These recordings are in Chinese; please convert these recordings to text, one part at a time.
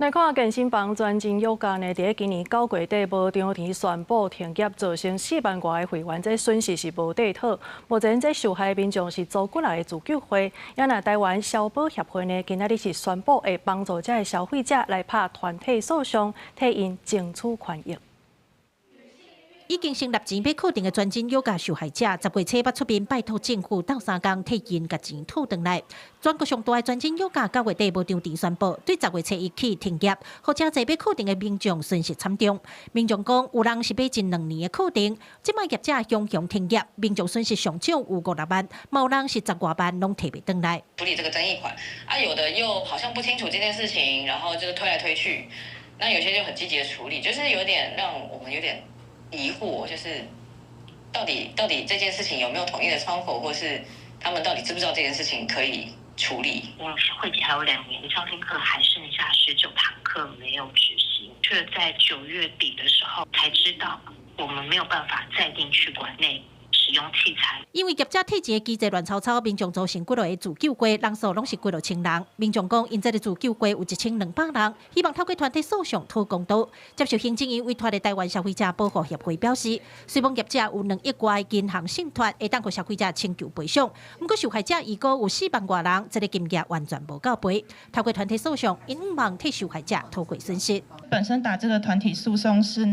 来看健身房专精有价呢，伫今年9月底无张天宣布停业，造成4万外的会员，这损失是无地讨。目前这受害民众是组过来的自救会，也那台湾消保协会呢，今仔日是宣布会帮助这些消费者来拍团体诉讼，替因争取权益。 已经成立钱要确定的专精有价受害者，10月初捌出面拜托政府斗3工替因甲钱讨回来。全国上大的专精有价9月底无张地宣布，对10月初一起停业，或者这要确定的民众损失惨重。民众讲，有人是买近2年的确定，即卖业者雄雄停业，民众损失上少有5-6万，有人是10多万拢提不回来。处理这个争议款啊，有的又好像不清楚这件事情，然后就是推来推去，那有些就很积极的处理，就是有点让我们有点。 疑惑就是，到底这件事情有没有统一的窗口，或是他们到底知不知道这件事情可以处理？我们会期还有2年，教听课还剩下19堂课没有执行，却在9月底的时候才知道，我们没有办法再进去馆内。 使用器材，因为业者退钱的机制乱糟糟，民众组成几落个自救会，人数拢是几落千人。民众讲，因这个自救会有1200人，希望透过团体诉讼讨公道。接受行政院委托的台湾消费者保护协会表示，虽望业者有2亿外的银行信托，会当给消费者请求赔偿，不过受害者预估有4万多人，这个金额完全无够赔。透过团体诉讼，因希望替受害者讨回损失。本身打这个团体诉讼是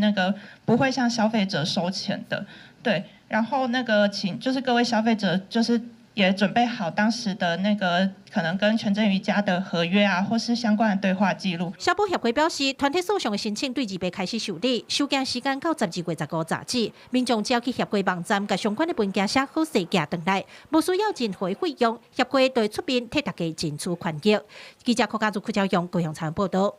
不会向消费者收钱的，对。 然后请就是各位消费者，就是也准备好当时的可能跟全真瑜伽的合约啊，或是相关的对话记录。消保协会表示，团体诉讼的申请对2月开始受理，收件时间到12月15日止。民众只要去协会网站，把相关的文件写好势寄回来，无需要任何费用，协会就会出面替大家争取权益。记者柯家族、柯昭阳高雄采访报道。